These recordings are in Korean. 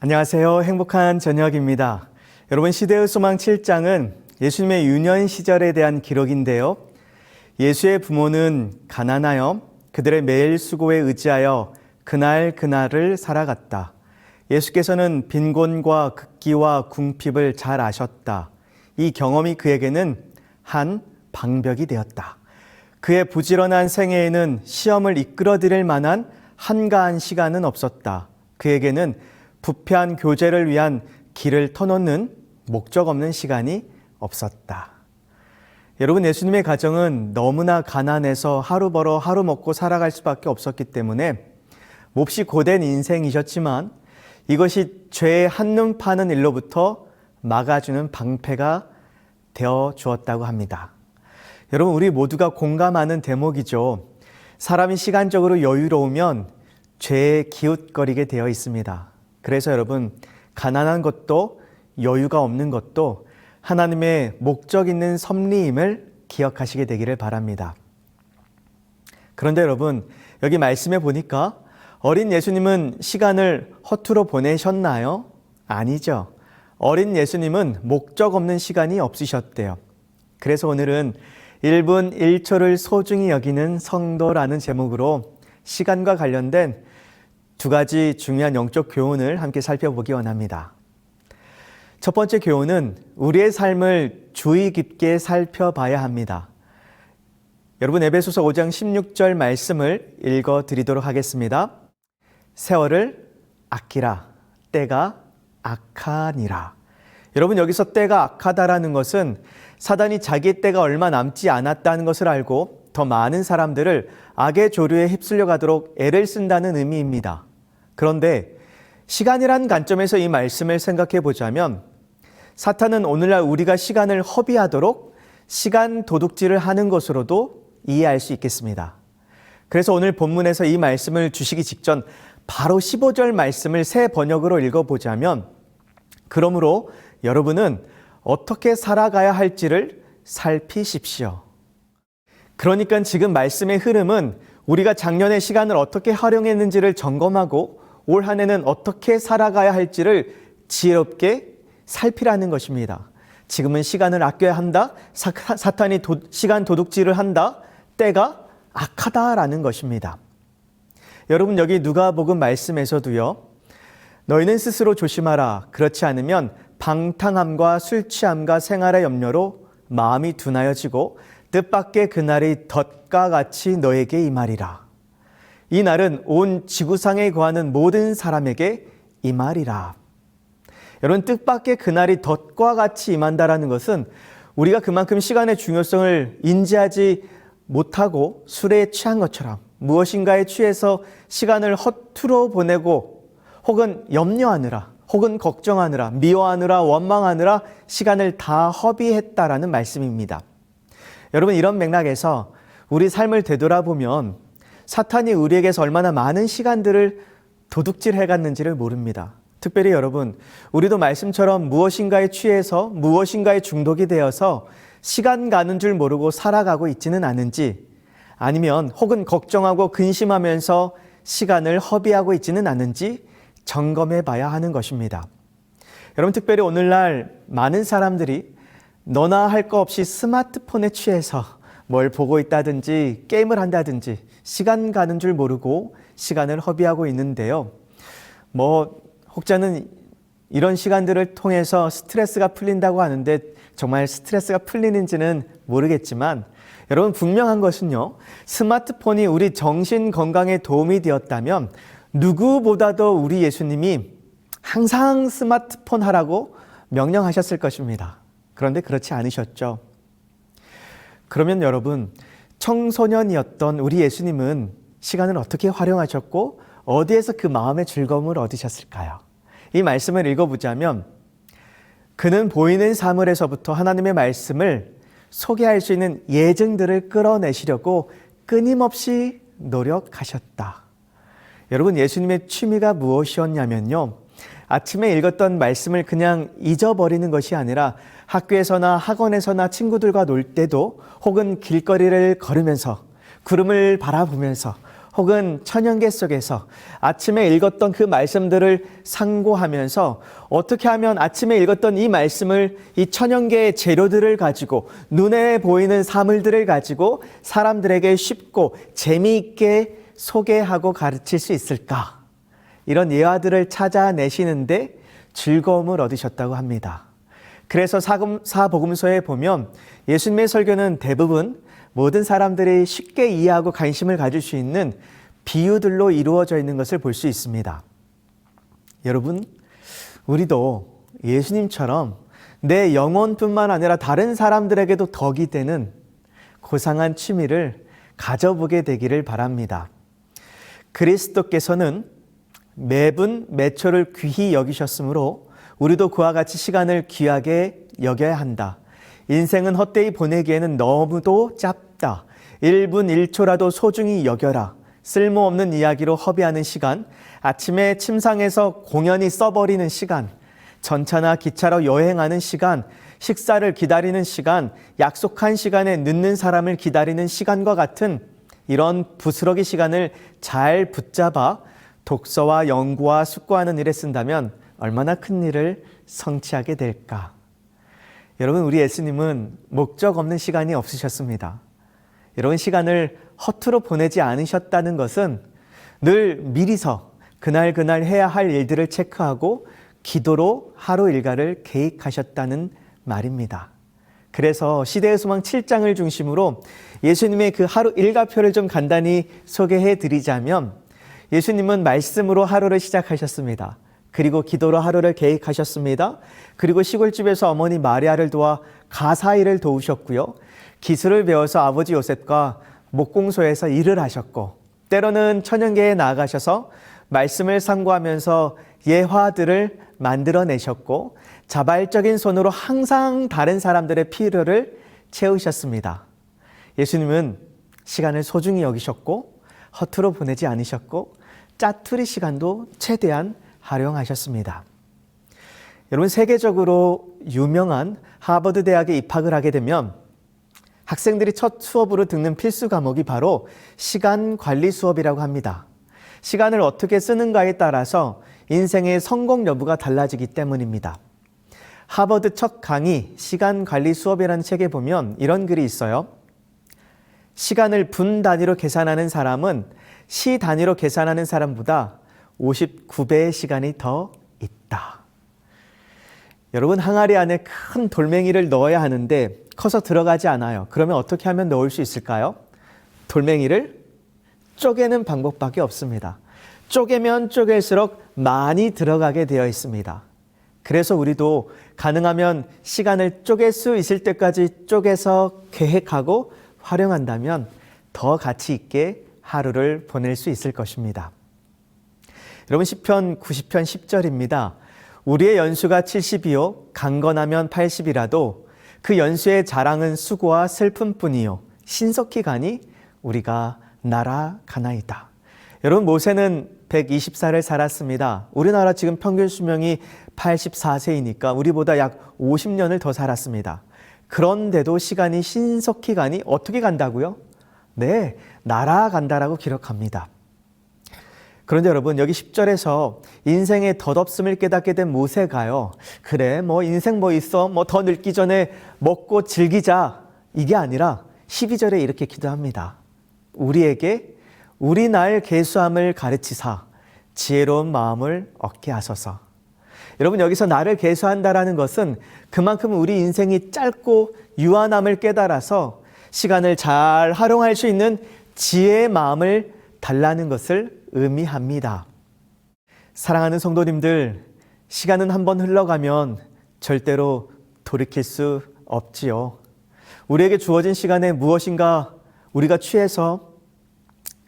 안녕하세요. 행복한 저녁입니다. 여러분, 시대의 소망 7장은 예수님의 유년 시절에 대한 기록인데요. 예수의 부모는 가난하여 그들의 매일 수고에 의지하여 그날을 살아갔다. 예수께서는 빈곤과 극기와 궁핍을 잘 아셨다. 이 경험이 그에게는 한 방벽이 되었다. 그의 부지런한 생애에는 시험을 이끌어드릴 만한 한가한 시간은 없었다. 그에게는 부패한 교제를 위한 길을 터놓는 목적 없는 시간이 없었다. 여러분, 예수님의 가정은 너무나 가난해서 하루 벌어 하루 먹고 살아갈 수밖에 없었기 때문에 몹시 고된 인생이셨지만 이것이 죄의 한눈 파는 일로부터 막아주는 방패가 되어 주었다고 합니다. 여러분, 우리 모두가 공감하는 대목이죠. 사람이 시간적으로 여유로우면 죄에 기웃거리게 되어 있습니다. 그래서 여러분, 가난한 것도 여유가 없는 것도 하나님의 목적 있는 섭리임을 기억하시게 되기를 바랍니다. 그런데 여러분, 여기 말씀해 보니까 어린 예수님은 시간을 허투루 보내셨나요? 아니죠. 어린 예수님은 목적 없는 시간이 없으셨대요. 그래서 오늘은 1분 1초를 소중히 여기는 성도라는 제목으로 시간과 관련된 두 가지 중요한 영적 교훈을 함께 살펴보기 원합니다. 첫 번째 교훈은 우리의 삶을 주의 깊게 살펴봐야 합니다. 여러분, 에베소서 5장 16절 말씀을 읽어드리도록 하겠습니다. 세월을 아끼라, 때가 악하니라. 여러분, 여기서 때가 악하다라는 것은 사단이 자기 때가 얼마 남지 않았다는 것을 알고 더 많은 사람들을 악의 조류에 휩쓸려 가도록 애를 쓴다는 의미입니다. 그런데 시간이란 관점에서 이 말씀을 생각해 보자면 사탄은 오늘날 우리가 시간을 허비하도록 시간 도둑질을 하는 것으로도 이해할 수 있겠습니다. 그래서 오늘 본문에서 이 말씀을 주시기 직전 바로 15절 말씀을 새 번역으로 읽어보자면, 그러므로 여러분은 어떻게 살아가야 할지를 살피십시오. 그러니까 지금 말씀의 흐름은 우리가 작년의 시간을 어떻게 활용했는지를 점검하고 올 한 해는 어떻게 살아가야 할지를 지혜롭게 살피라는 것입니다. 지금은 시간을 아껴야 한다. 사탄이 시간 도둑질을 한다. 때가 악하다라는 것입니다. 여러분, 여기 누가복음 말씀에서도요, 너희는 스스로 조심하라. 그렇지 않으면 방탕함과 술 취함과 생활의 염려로 마음이 둔하여지고 뜻밖의 그날이 덫과 같이 너에게 임하리라. 이 날은 온 지구상에 거하는 모든 사람에게 임하리라. 여러분, 뜻밖의 그날이 덫과 같이 임한다라는 것은 우리가 그만큼 시간의 중요성을 인지하지 못하고 술에 취한 것처럼 무엇인가에 취해서 시간을 허투루 보내고 혹은 염려하느라 혹은 걱정하느라 미워하느라 원망하느라 시간을 다 허비했다라는 말씀입니다. 여러분, 이런 맥락에서 우리 삶을 되돌아보면 사탄이 우리에게서 얼마나 많은 시간들을 도둑질해 갔는지를 모릅니다. 특별히 여러분, 우리도 말씀처럼 무엇인가에 취해서 무엇인가에 중독이 되어서 시간 가는 줄 모르고 살아가고 있지는 않은지, 아니면 혹은 걱정하고 근심하면서 시간을 허비하고 있지는 않은지 점검해 봐야 하는 것입니다. 여러분, 특별히 오늘날 많은 사람들이 너나 할 거 없이 스마트폰에 취해서 뭘 보고 있다든지 게임을 한다든지 시간 가는 줄 모르고 시간을 허비하고 있는데요. 혹자는 이런 시간들을 통해서 스트레스가 풀린다고 하는데 정말 스트레스가 풀리는지는 모르겠지만, 여러분, 분명한 것은요, 스마트폰이 우리 정신 건강에 도움이 되었다면 누구보다도 우리 예수님이 항상 스마트폰 하라고 명령하셨을 것입니다. 그런데 그렇지 않으셨죠. 그러면 여러분, 청소년이었던 우리 예수님은 시간을 어떻게 활용하셨고 어디에서 그 마음의 즐거움을 얻으셨을까요? 이 말씀을 읽어보자면, 그는 보이는 사물에서부터 하나님의 말씀을 소개할 수 있는 예증들을 끌어내시려고 끊임없이 노력하셨다. 여러분, 예수님의 취미가 무엇이었냐면요, 아침에 읽었던 말씀을 그냥 잊어버리는 것이 아니라 학교에서나 학원에서나 친구들과 놀 때도, 혹은 길거리를 걸으면서 구름을 바라보면서 혹은 천연계 속에서 아침에 읽었던 그 말씀들을 상고하면서 어떻게 하면 아침에 읽었던 이 말씀을, 이 천연계의 재료들을 가지고 눈에 보이는 사물들을 가지고 사람들에게 쉽고 재미있게 소개하고 가르칠 수 있을까? 이런 예화들을 찾아내시는데 즐거움을 얻으셨다고 합니다. 그래서 사복음서에 보면 예수님의 설교는 대부분 모든 사람들이 쉽게 이해하고 관심을 가질 수 있는 비유들로 이루어져 있는 것을 볼 수 있습니다. 여러분, 우리도 예수님처럼 내 영혼뿐만 아니라 다른 사람들에게도 덕이 되는 고상한 취미를 가져보게 되기를 바랍니다. 그리스도께서는 매분 매초를 귀히 여기셨으므로 우리도 그와 같이 시간을 귀하게 여겨야 한다. 인생은 헛되이 보내기에는 너무도 짧다. 1분 1초라도 소중히 여겨라. 쓸모없는 이야기로 허비하는 시간, 아침에 침상에서 공연히 써버리는 시간, 전차나 기차로 여행하는 시간, 식사를 기다리는 시간, 약속한 시간에 늦는 사람을 기다리는 시간과 같은 이런 부스러기 시간을 잘 붙잡아 독서와 연구와 숙고하는 일에 쓴다면 얼마나 큰 일을 성취하게 될까? 여러분, 우리 예수님은 목적 없는 시간이 없으셨습니다. 여러분, 시간을 허투루 보내지 않으셨다는 것은 늘 미리서 그날 해야 할 일들을 체크하고 기도로 하루 일과를 계획하셨다는 말입니다. 그래서 시대의 소망 7장을 중심으로 예수님의 그 하루 일과표를 좀 간단히 소개해 드리자면, 예수님은 말씀으로 하루를 시작하셨습니다. 그리고 기도로 하루를 계획하셨습니다. 그리고 시골집에서 어머니 마리아를 도와 가사일을 도우셨고요. 기술을 배워서 아버지 요셉과 목공소에서 일을 하셨고, 때로는 천연계에 나아가셔서 말씀을 상고하면서 예화들을 만들어내셨고, 자발적인 손으로 항상 다른 사람들의 필요를 채우셨습니다. 예수님은 시간을 소중히 여기셨고 허투루 보내지 않으셨고 짜투리 시간도 최대한 활용하셨습니다. 여러분, 세계적으로 유명한 하버드 대학에 입학을 하게 되면 학생들이 첫 수업으로 듣는 필수 과목이 바로 시간 관리 수업이라고 합니다. 시간을 어떻게 쓰는가에 따라서 인생의 성공 여부가 달라지기 때문입니다. 하버드 첫 강의 시간 관리 수업이라는 책에 보면 이런 글이 있어요. 시간을 분 단위로 계산하는 사람은 시 단위로 계산하는 사람보다 59배의 시간이 더 있다. 여러분, 항아리 안에 큰 돌멩이를 넣어야 하는데 커서 들어가지 않아요. 그러면 어떻게 하면 넣을 수 있을까요? 돌멩이를 쪼개는 방법밖에 없습니다. 쪼개면 쪼갤수록 많이 들어가게 되어 있습니다. 그래서 우리도 가능하면 시간을 쪼갤 수 있을 때까지 쪼개서 계획하고 활용한다면 더 가치 있게 하루를 보낼 수 있을 것입니다. 여러분, 시편 90편 10절입니다. 우리의 연수가 70이요 강건하면 80이라도 그 연수의 자랑은 수고와 슬픔뿐이요 신속히 가니 우리가 날아가나이다. 여러분, 모세는 120살을 살았습니다. 우리나라 지금 평균 수명이 84세이니까 우리보다 약 50년을 더 살았습니다. 그런데도 시간이 신속히 가니 어떻게 간다고요? 네, 날아간다라고 기록합니다. 그런데 여러분, 여기 10절에서 인생의 덧없음을 깨닫게 된 모세가요, 그래 인생 있어, 더 늙기 전에 먹고 즐기자, 이게 아니라 12절에 이렇게 기도합니다. 우리에게 우리 날 계수함을 가르치사 지혜로운 마음을 얻게 하소서. 여러분, 여기서 나를 계수한다라는 것은 그만큼 우리 인생이 짧고 유한함을 깨달아서 시간을 잘 활용할 수 있는 지혜의 마음을 달라는 것을 의미합니다. 사랑하는 성도님들, 시간은 한번 흘러가면 절대로 돌이킬 수 없지요. 우리에게 주어진 시간에 무엇인가 우리가 취해서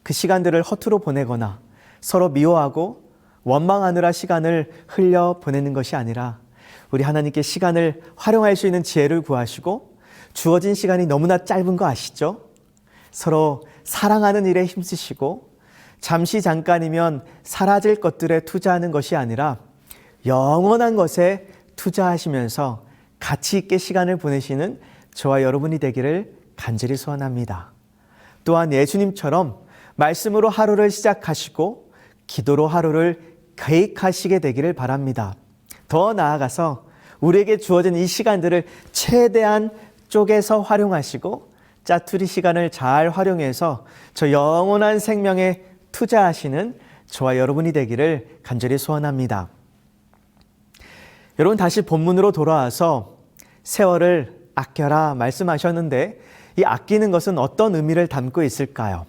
그 시간들을 허투루 보내거나 서로 미워하고 원망하느라 시간을 흘려보내는 것이 아니라 우리 하나님께 시간을 활용할 수 있는 지혜를 구하시고, 주어진 시간이 너무나 짧은 거 아시죠? 서로 사랑하는 일에 힘쓰시고 잠시 잠깐이면 사라질 것들에 투자하는 것이 아니라 영원한 것에 투자하시면서 가치 있게 시간을 보내시는 저와 여러분이 되기를 간절히 소원합니다. 또한 예수님처럼 말씀으로 하루를 시작하시고 기도로 하루를 계획하시게 되기를 바랍니다. 더 나아가서 우리에게 주어진 이 시간들을 최대한 쪼개서 활용하시고 짜투리 시간을 잘 활용해서 저 영원한 생명에 투자하시는 저와 여러분이 되기를 간절히 소원합니다. 여러분, 다시 본문으로 돌아와서 세월을 아껴라 말씀하셨는데 이 아끼는 것은 어떤 의미를 담고 있을까요?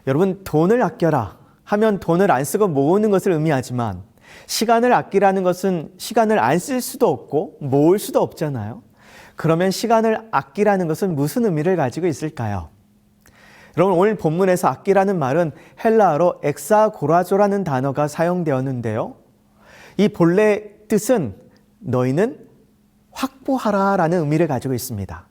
여러분, 돈을 아껴라 하면 돈을 안 쓰고 모으는 것을 의미하지만 시간을 아끼라는 것은 시간을 안 쓸 수도 없고 모을 수도 없잖아요. 그러면 시간을 아끼라는 것은 무슨 의미를 가지고 있을까요? 여러분, 오늘 본문에서 아끼라는 말은 헬라어로 엑사고라조라는 단어가 사용되었는데요. 이 본래 뜻은 너희는 확보하라라는 의미를 가지고 있습니다.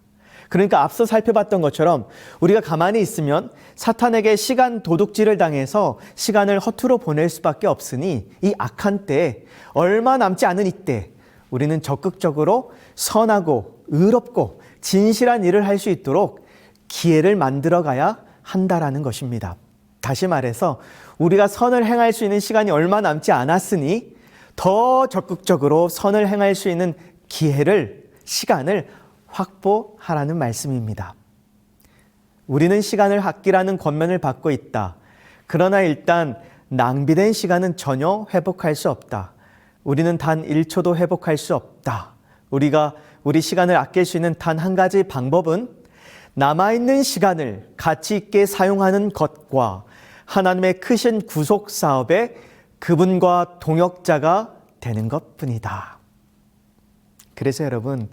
그러니까 앞서 살펴봤던 것처럼 우리가 가만히 있으면 사탄에게 시간 도둑질을 당해서 시간을 허투루 보낼 수밖에 없으니 이 악한 때, 얼마 남지 않은 이때 우리는 적극적으로 선하고 의롭고 진실한 일을 할 수 있도록 기회를 만들어가야 한다라는 것입니다. 다시 말해서 우리가 선을 행할 수 있는 시간이 얼마 남지 않았으니 더 적극적으로 선을 행할 수 있는 기회를, 시간을 확보하라는 말씀입니다. 우리는 시간을 아끼라는 권면을 받고 있다. 그러나 일단 낭비된 시간은 전혀 회복할 수 없다. 우리는 단 1초도 회복할 수 없다. 우리가 우리 시간을 아낄 수 있는 단 한 가지 방법은 남아있는 시간을 가치 있게 사용하는 것과 하나님의 크신 구속 사업에 그분과 동역자가 되는 것뿐이다. 그래서 여러분,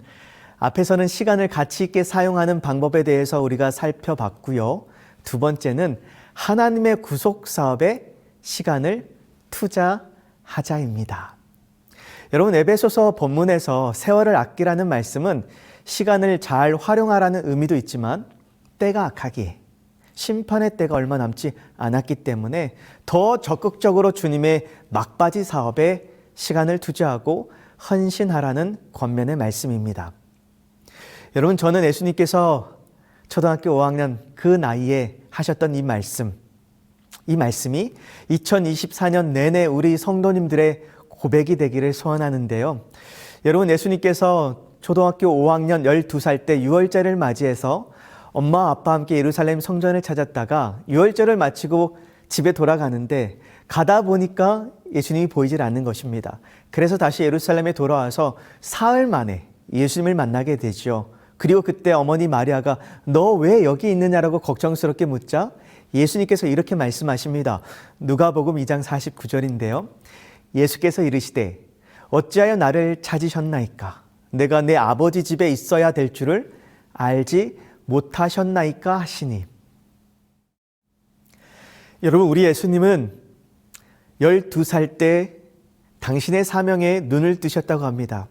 앞에서는 시간을 가치 있게 사용하는 방법에 대해서 우리가 살펴봤고요. 두 번째는 하나님의 구속 사업에 시간을 투자하자입니다. 여러분, 에베소서 본문에서 세월을 아끼라는 말씀은 시간을 잘 활용하라는 의미도 있지만 때가 악하기에, 심판의 때가 얼마 남지 않았기 때문에 더 적극적으로 주님의 막바지 사업에 시간을 투자하고 헌신하라는 권면의 말씀입니다. 여러분, 저는 예수님께서 초등학교 5학년 그 나이에 하셨던 이 말씀이 2024년 내내 우리 성도님들의 고백이 되기를 소원하는데요. 여러분, 예수님께서 초등학교 5학년 12살 때 유월절을 맞이해서 엄마 아빠와 함께 예루살렘 성전을 찾았다가 유월절을 마치고 집에 돌아가는데 가다 보니까 예수님이 보이질 않는 것입니다. 그래서 다시 예루살렘에 돌아와서 사흘 만에 예수님을 만나게 되죠. 그리고 그때 어머니 마리아가 너 왜 여기 있느냐라고 걱정스럽게 묻자 예수님께서 이렇게 말씀하십니다. 누가복음 2장 49절인데요. 예수께서 이르시되 어찌하여 나를 찾으셨나이까? 내가 내 아버지 집에 있어야 될 줄을 알지 못하셨나이까 하시니. 여러분, 우리 예수님은 12살 때 당신의 사명에 눈을 뜨셨다고 합니다.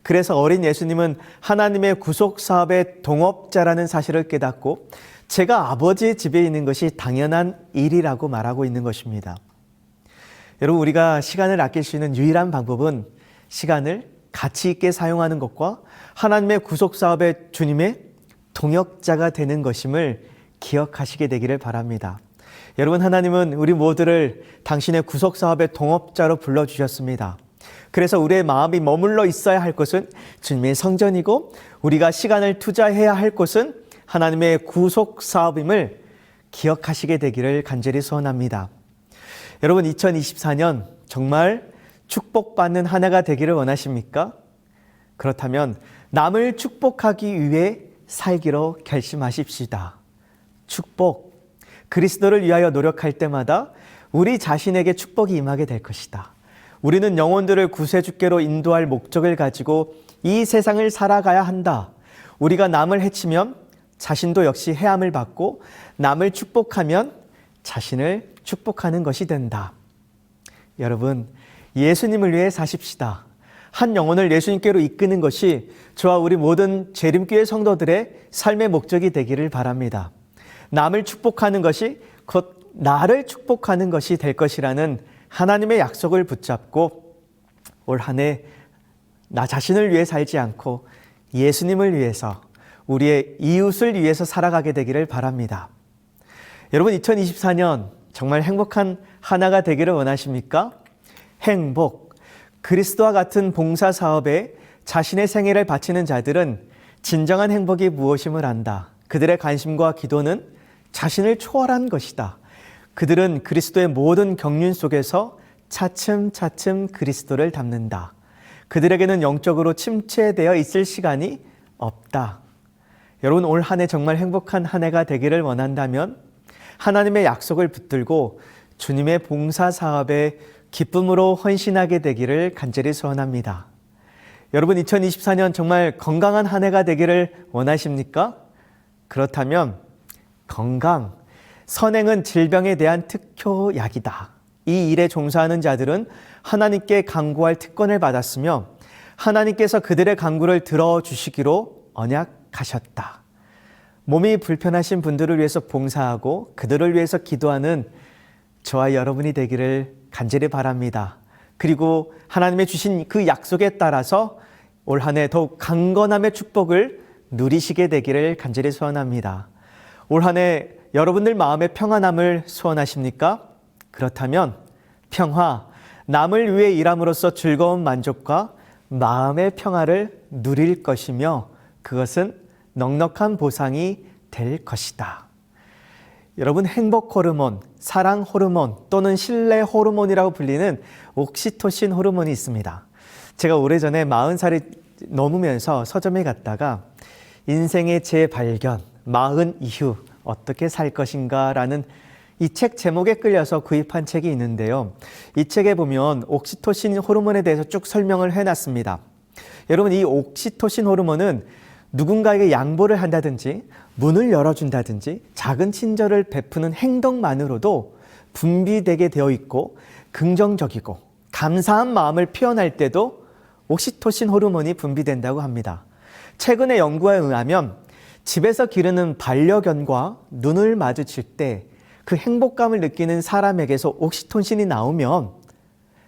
그래서 어린 예수님은 하나님의 구속 사업의 동업자라는 사실을 깨닫고 제가 아버지의 집에 있는 것이 당연한 일이라고 말하고 있는 것입니다. 여러분, 우리가 시간을 아낄 수 있는 유일한 방법은 시간을 가치 있게 사용하는 것과 하나님의 구속 사업의 주님의 동역자가 되는 것임을 기억하시게 되기를 바랍니다. 여러분, 하나님은 우리 모두를 당신의 구속 사업의 동업자로 불러주셨습니다. 그래서 우리의 마음이 머물러 있어야 할 곳은 주님의 성전이고 우리가 시간을 투자해야 할 곳은 하나님의 구속 사업임을 기억하시게 되기를 간절히 소원합니다. 여러분, 2024년 정말 축복받는 한 해가 되기를 원하십니까? 그렇다면 남을 축복하기 위해 살기로 결심하십시다. 축복, 그리스도를 위하여 노력할 때마다 우리 자신에게 축복이 임하게 될 것이다. 우리는 영혼들을 구세주께로 인도할 목적을 가지고 이 세상을 살아가야 한다. 우리가 남을 해치면 자신도 역시 해함을 받고 남을 축복하면 자신을 축복하는 것이 된다. 여러분, 예수님을 위해 사십시다. 한 영혼을 예수님께로 이끄는 것이 저와 우리 모든 재림교회 성도들의 삶의 목적이 되기를 바랍니다. 남을 축복하는 것이 곧 나를 축복하는 것이 될 것이라는 하나님의 약속을 붙잡고 올 한 해 나 자신을 위해 살지 않고 예수님을 위해서 우리의 이웃을 위해서 살아가게 되기를 바랍니다. 여러분, 2024년 정말 행복한 한 해가 되기를 원하십니까? 행복, 그리스도와 같은 봉사 사업에 자신의 생애를 바치는 자들은 진정한 행복이 무엇임을 안다. 그들의 관심과 기도는 자신을 초월한 것이다. 그들은 그리스도의 모든 경륜 속에서 차츰차츰 그리스도를 닮는다. 그들에게는 영적으로 침체되어 있을 시간이 없다. 여러분, 올 한 해 정말 행복한 한 해가 되기를 원한다면 하나님의 약속을 붙들고 주님의 봉사 사업에 기쁨으로 헌신하게 되기를 간절히 소원합니다. 여러분, 2024년 정말 건강한 한 해가 되기를 원하십니까? 그렇다면 건강, 선행은 질병에 대한 특효약이다. 이 일에 종사하는 자들은 하나님께 간구할 특권을 받았으며 하나님께서 그들의 간구를 들어주시기로 언약하셨다. 몸이 불편하신 분들을 위해서 봉사하고 그들을 위해서 기도하는 저와 여러분이 되기를 간절히 바랍니다. 그리고 하나님의 주신 그 약속에 따라서 올 한 해 더욱 강건함의 축복을 누리시게 되기를 간절히 소원합니다. 올 한 해 여러분들 마음의 평안함을 소원하십니까? 그렇다면 평화, 남을 위해 일함으로써 즐거운 만족과 마음의 평화를 누릴 것이며 그것은 넉넉한 보상이 될 것이다. 여러분, 행복 호르몬, 사랑 호르몬 또는 신뢰 호르몬이라고 불리는 옥시토신 호르몬이 있습니다. 제가 오래전에 40살이 넘으면서 서점에 갔다가 인생의 재발견, 40 이후 어떻게 살 것인가 라는 이 책 제목에 끌려서 구입한 책이 있는데요. 이 책에 보면 옥시토신 호르몬에 대해서 쭉 설명을 해놨습니다. 여러분, 이 옥시토신 호르몬은 누군가에게 양보를 한다든지 문을 열어준다든지 작은 친절을 베푸는 행동만으로도 분비되게 되어 있고 긍정적이고 감사한 마음을 표현할 때도 옥시토신 호르몬이 분비된다고 합니다. 최근의 연구에 의하면 집에서 기르는 반려견과 눈을 마주칠 때 그 행복감을 느끼는 사람에게서 옥시토신이 나오면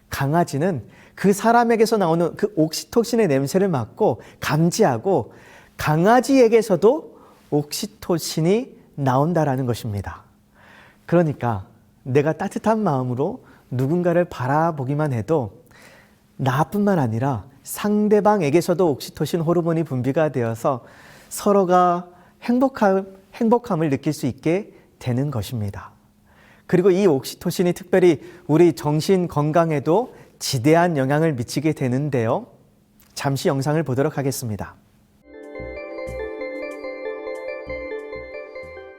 강아지는 그 사람에게서 나오는 그 옥시토신의 냄새를 맡고 감지하고 강아지에게서도 옥시토신이 나온다라는 것입니다. 그러니까 내가 따뜻한 마음으로 누군가를 바라보기만 해도 나뿐만 아니라 상대방에게서도 옥시토신 호르몬이 분비가 되어서 서로가 행복함을 느낄 수 있게 되는 것입니다. 그리고 이 옥시토신이 특별히 우리 정신 건강에도 지대한 영향을 미치게 되는데요. 잠시 영상을 보도록 하겠습니다.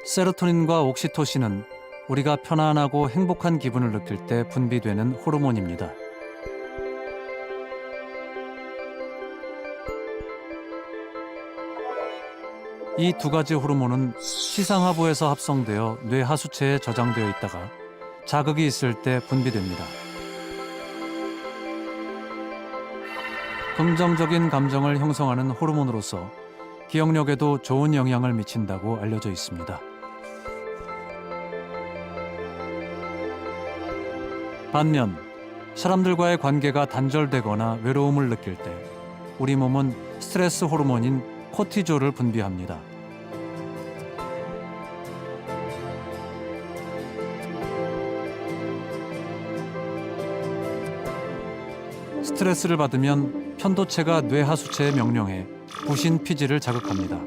세로토닌과 옥시토신은 우리가 편안하고 행복한 기분을 느낄 때 분비되는 호르몬입니다. 이 두 가지 호르몬은 시상하부에서 합성되어 뇌 하수체에 저장되어 있다가 자극이 있을 때 분비됩니다. 긍정적인 감정을 형성하는 호르몬으로서 기억력에도 좋은 영향을 미친다고 알려져 있습니다. 반면 사람들과의 관계가 단절되거나 외로움을 느낄 때 우리 몸은 스트레스 호르몬인 코티졸을 분비합니다. 스트레스를 받으면 편도체가 뇌 하수체에 명령해 부신 피질을 자극합니다.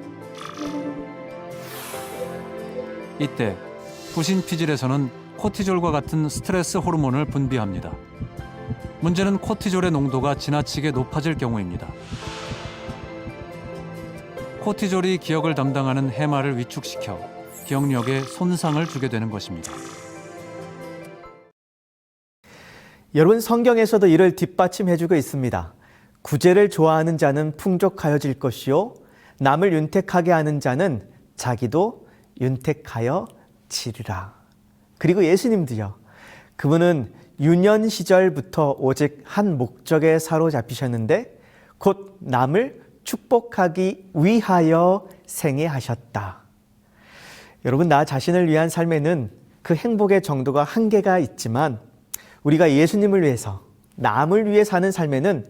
이때 부신 피질에서는 코티졸과 같은 스트레스 호르몬을 분비합니다. 문제는 코티졸의 농도가 지나치게 높아질 경우입니다. 코티졸이 기억을 담당하는 해마를 위축시켜 기억력에 손상을 주게 되는 것입니다. 여러분, 성경에서도 이를 뒷받침해주고 있습니다. 구제를 좋아하는 자는 풍족하여질 것이요 남을 윤택하게 하는 자는 자기도 윤택하여 지리라. 그리고 예수님도요. 그분은 유년 시절부터 오직 한 목적에 사로잡히셨는데 곧 남을 축복하기 위하여 생애하셨다. 여러분, 나 자신을 위한 삶에는 그 행복의 정도가 한계가 있지만 우리가 예수님을 위해서 남을 위해 사는 삶에는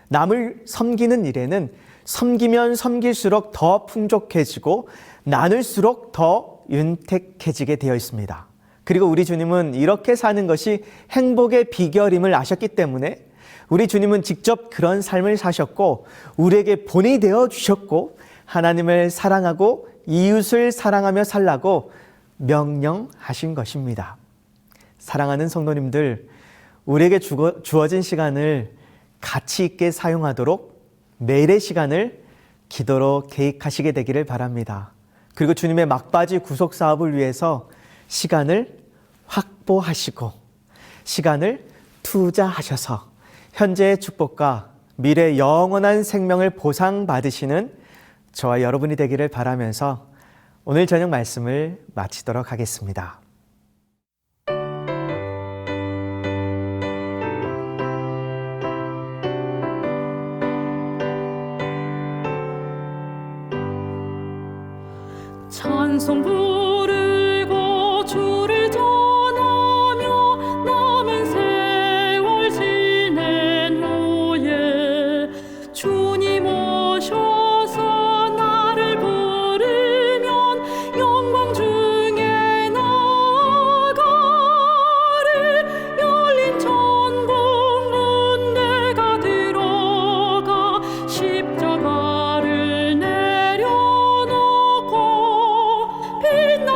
남을 섬기는 일에는 섬기면 섬길수록 더 풍족해지고 나눌수록 더 윤택해지게 되어 있습니다. 그리고 우리 주님은 이렇게 사는 것이 행복의 비결임을 아셨기 때문에 우리 주님은 직접 그런 삶을 사셨고 우리에게 본이 되어 주셨고 하나님을 사랑하고 이웃을 사랑하며 살라고 명령하신 것입니다. 사랑하는 성도님들, 우리에게 주어진 시간을 가치 있게 사용하도록 매일의 시간을 기도로 계획하시게 되기를 바랍니다. 그리고 주님의 막바지 구속 사업을 위해서 시간을 확보하시고 시간을 투자하셔서 현재의 축복과 미래의 영원한 생명을 보상받으시는 저와 여러분이 되기를 바라면서 오늘 저녁 말씀을 마치도록 하겠습니다. 찬송 부르고 주를 전하며 남은 세월 지낸 후에 주님 오셔서 나를 부르면 영광 중에 나아가리. 열린 천국 문 내가 들어가 십자가를 내려놓고 빛나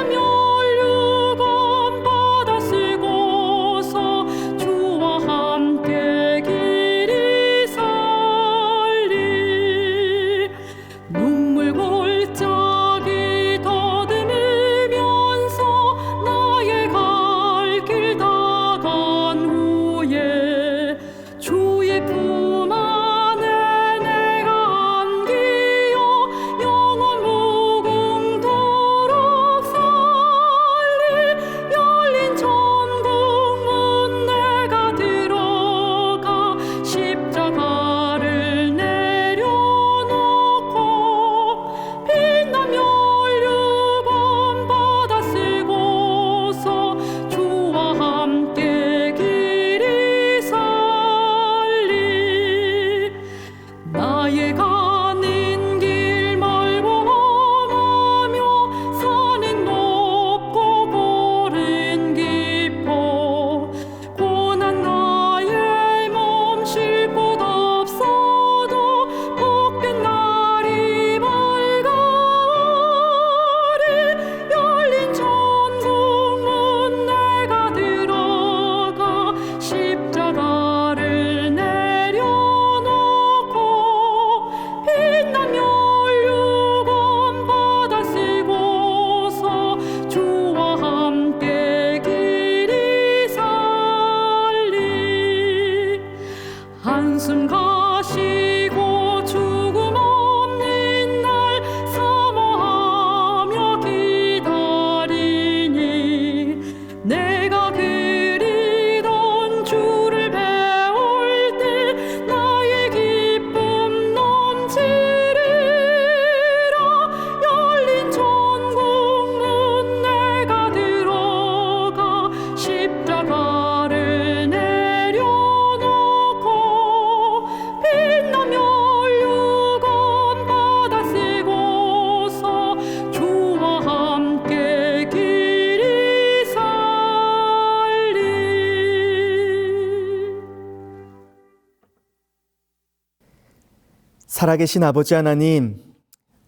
살아계신 아버지 하나님,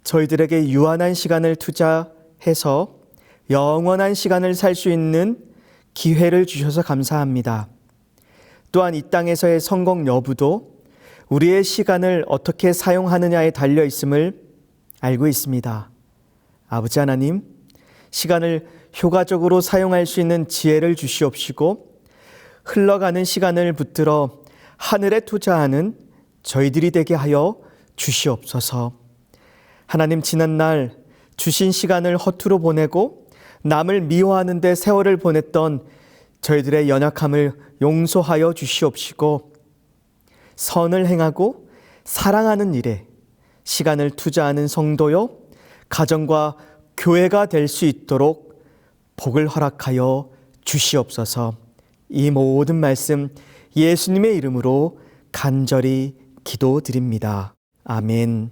저희들에게 유한한 시간을 투자해서 영원한 시간을 살 수 있는 기회를 주셔서 감사합니다. 또한 이 땅에서의 성공 여부도 우리의 시간을 어떻게 사용하느냐에 달려 있음을 알고 있습니다. 아버지 하나님, 시간을 효과적으로 사용할 수 있는 지혜를 주시옵시고 흘러가는 시간을 붙들어 하늘에 투자하는 저희들이 되게 하여 주시옵소서. 하나님, 지난날 주신 시간을 허투루 보내고 남을 미워하는 데 세월을 보냈던 저희들의 연약함을 용서하여 주시옵시고 선을 행하고 사랑하는 일에 시간을 투자하는 성도요, 가정과 교회가 될 수 있도록 복을 허락하여 주시옵소서. 이 모든 말씀 예수님의 이름으로 간절히 기도드립니다. 아멘.